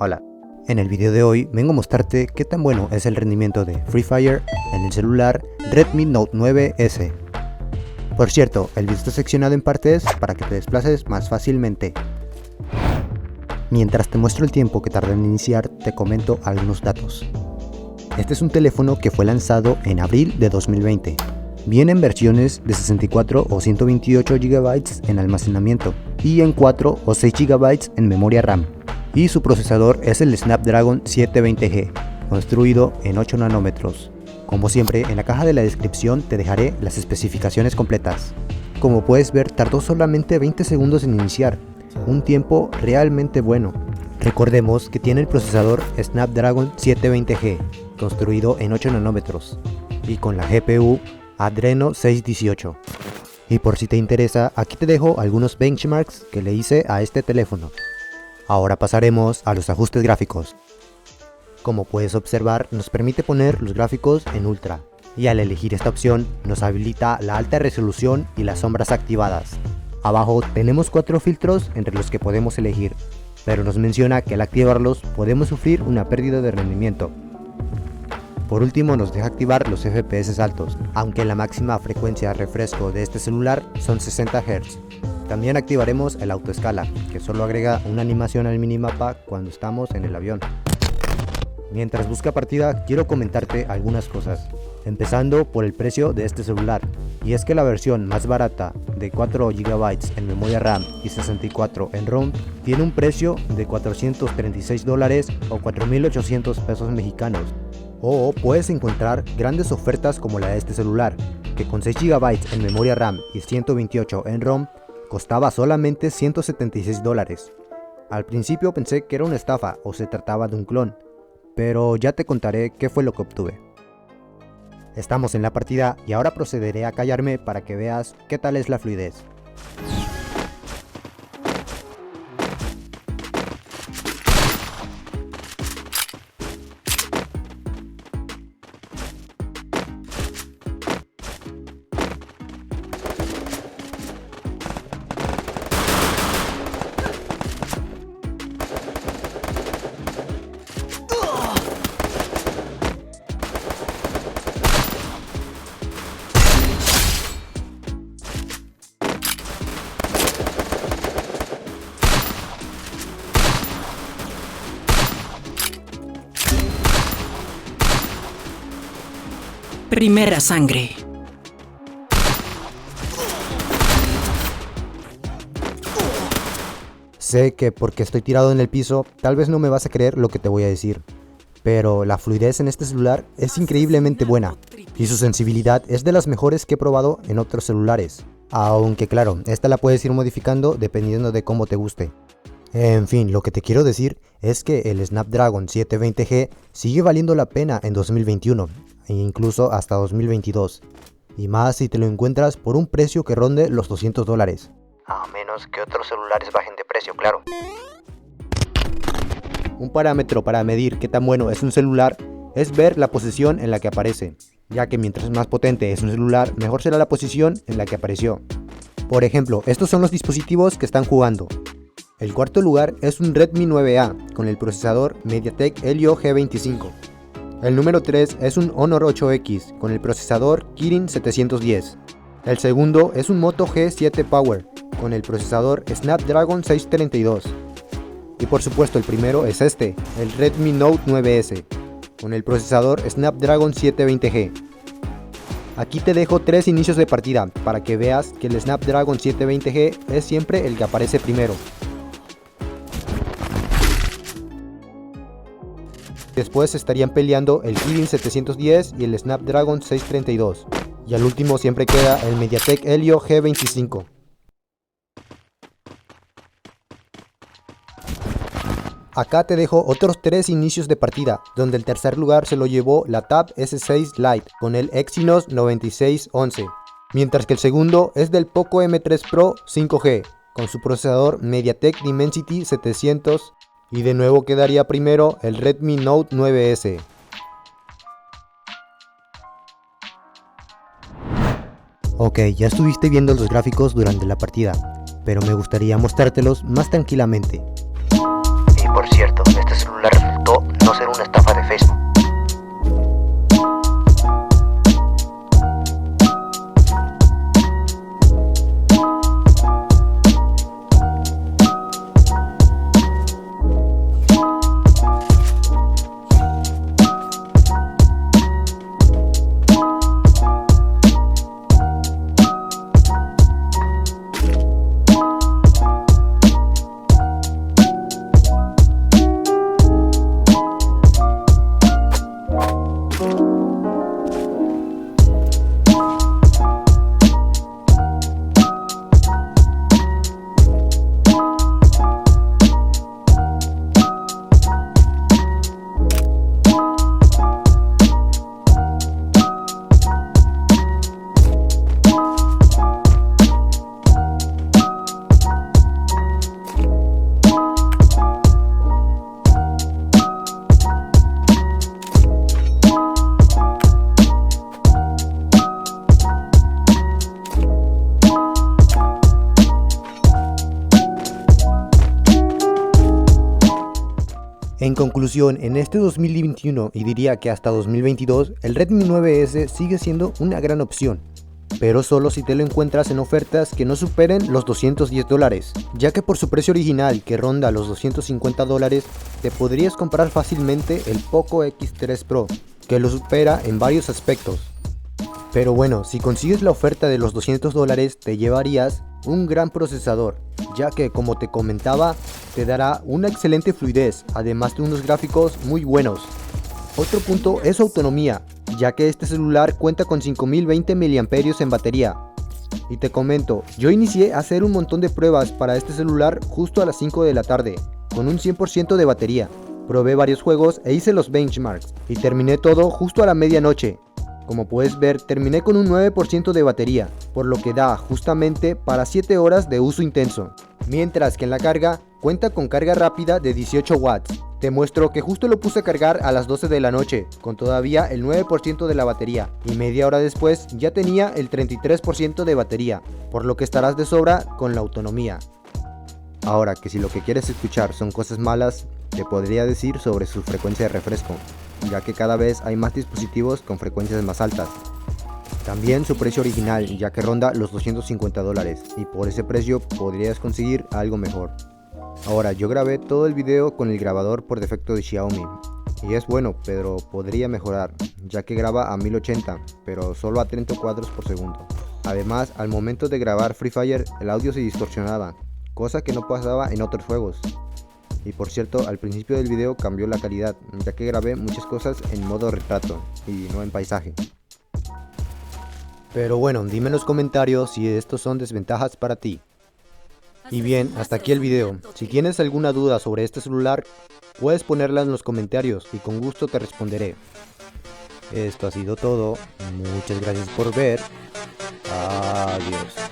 Hola, en el video de hoy vengo a mostrarte qué tan bueno es el rendimiento de Free Fire en el celular Redmi Note 9S. Por cierto, el video está seccionado en partes para que te desplaces más fácilmente. Mientras te muestro el tiempo que tarda en iniciar, te comento algunos datos. Este es un teléfono que fue lanzado en abril de 2020. Viene en versiones de 64 o 128 GB en almacenamiento y en 4 o 6 GB en memoria RAM. Y su procesador es el Snapdragon 720G, construido en 8 nanómetros. Como siempre, en la caja de la descripción te dejaré las especificaciones completas. Como puedes ver, tardó solamente 20 segundos en iniciar, un tiempo realmente bueno. Recordemos que tiene el procesador Snapdragon 720G, construido en 8 nanómetros, y con la GPU Adreno 618. Y por si te interesa, aquí te dejo algunos benchmarks que le hice a este teléfono. Ahora pasaremos a los ajustes gráficos. Como puedes observar, nos permite poner los gráficos en Ultra, y al elegir esta opción nos habilita la alta resolución y las sombras activadas. Abajo tenemos 4 filtros entre los que podemos elegir, pero nos menciona que al activarlos podemos sufrir una pérdida de rendimiento. Por último, nos deja activar los FPS altos, aunque la máxima frecuencia de refresco de este celular son 60 Hz. También activaremos el autoescala, que solo agrega una animación al minimapa cuando estamos en el avión. Mientras busca partida, quiero comentarte algunas cosas, empezando por el precio de este celular, y es que la versión más barata de 4 GB en memoria RAM y 64 en ROM tiene un precio de $436 o 4.800 pesos mexicanos. O puedes encontrar grandes ofertas como la de este celular, que con 6 GB en memoria RAM y 128 en ROM costaba solamente $176. Al principio pensé que era una estafa o se trataba de un clon, pero ya te contaré qué fue lo que obtuve. Estamos en la partida y ahora procederé a callarme para que veas qué tal es la fluidez. Primera sangre. Sé que porque estoy tirado en el piso, tal vez no me vas a creer lo que te voy a decir, pero la fluidez en este celular es increíblemente buena, y su sensibilidad es de las mejores que he probado en otros celulares, aunque claro, esta la puedes ir modificando dependiendo de cómo te guste. En fin, lo que te quiero decir es que el Snapdragon 720G sigue valiendo la pena en 2021, e incluso hasta 2022, y más si te lo encuentras por un precio que ronde los $200, a menos que otros celulares bajen de precio, claro. Un parámetro para medir qué tan bueno es un celular es ver la posición en la que aparece, ya que mientras más potente es un celular, mejor será la posición en la que apareció. Por ejemplo, estos son los dispositivos que están jugando. El cuarto lugar es un Redmi 9A con el procesador MediaTek Helio G25. El número 3 es un Honor 8X con el procesador Kirin 710. El segundo es un Moto G7 Power con el procesador Snapdragon 632. Y por supuesto el primero es este, el Redmi Note 9S, con el procesador Snapdragon 720G. Aquí te dejo 3 inicios de partida para que veas que el Snapdragon 720G es siempre el que aparece primero. Después estarían peleando el Kirin 710 y el Snapdragon 632. Y al último siempre queda el MediaTek Helio G25. Acá te dejo otros 3 inicios de partida, donde el tercer lugar se lo llevó la Tab S6 Lite con el Exynos 9611. Mientras que el segundo es del Poco M3 Pro 5G, con su procesador MediaTek Dimensity 700. Y de nuevo quedaría primero el Redmi Note 9S. Ok, ya estuviste viendo los gráficos durante la partida, pero me gustaría mostrártelos más tranquilamente. Y por cierto, este celular En conclusión, en este 2021 y diría que hasta 2022, el Redmi 9S sigue siendo una gran opción, pero solo si te lo encuentras en ofertas que no superen los $210, ya que por su precio original que ronda los $250, te podrías comprar fácilmente el Poco X3 Pro, que lo supera en varios aspectos. Pero bueno, si consigues la oferta de los $200 te llevarías un gran procesador, ya que como te comentaba, te dará una excelente fluidez, además de unos gráficos muy buenos. Otro punto es su autonomía, ya que este celular cuenta con 5020 mAh en batería. Y te comento, yo inicié a hacer un montón de pruebas para este celular justo a las 5 de la tarde, con un 100% de batería. Probé varios juegos e hice los benchmarks, y terminé todo justo a la medianoche. Como puedes ver, terminé con un 9% de batería, por lo que da justamente para 7 horas de uso intenso. Mientras que en la carga, cuenta con carga rápida de 18 watts. Te muestro que justo lo puse a cargar a las 12 de la noche, con todavía el 9% de la batería, y media hora después ya tenía el 33% de batería, por lo que estarás de sobra con la autonomía. Ahora que si lo que quieres escuchar son cosas malas, te podría decir sobre su frecuencia de refresco, ya que cada vez hay más dispositivos con frecuencias más altas. También su precio original, ya que ronda los $250, y por ese precio podrías conseguir algo mejor. Ahora, yo grabé todo el video con el grabador por defecto de Xiaomi, y es bueno, pero podría mejorar, ya que graba a 1080, pero solo a 30 cuadros por segundo. Además, al momento de grabar Free Fire, el audio se distorsionaba, cosa que no pasaba en otros juegos. Y por cierto, al principio del video cambió la calidad, ya que grabé muchas cosas en modo retrato y no en paisaje. Pero bueno, dime en los comentarios si estos son desventajas para ti. Y bien, hasta aquí el video. Si tienes alguna duda sobre este celular, puedes ponerla en los comentarios y con gusto te responderé. Esto ha sido todo. Muchas gracias por ver. Adiós.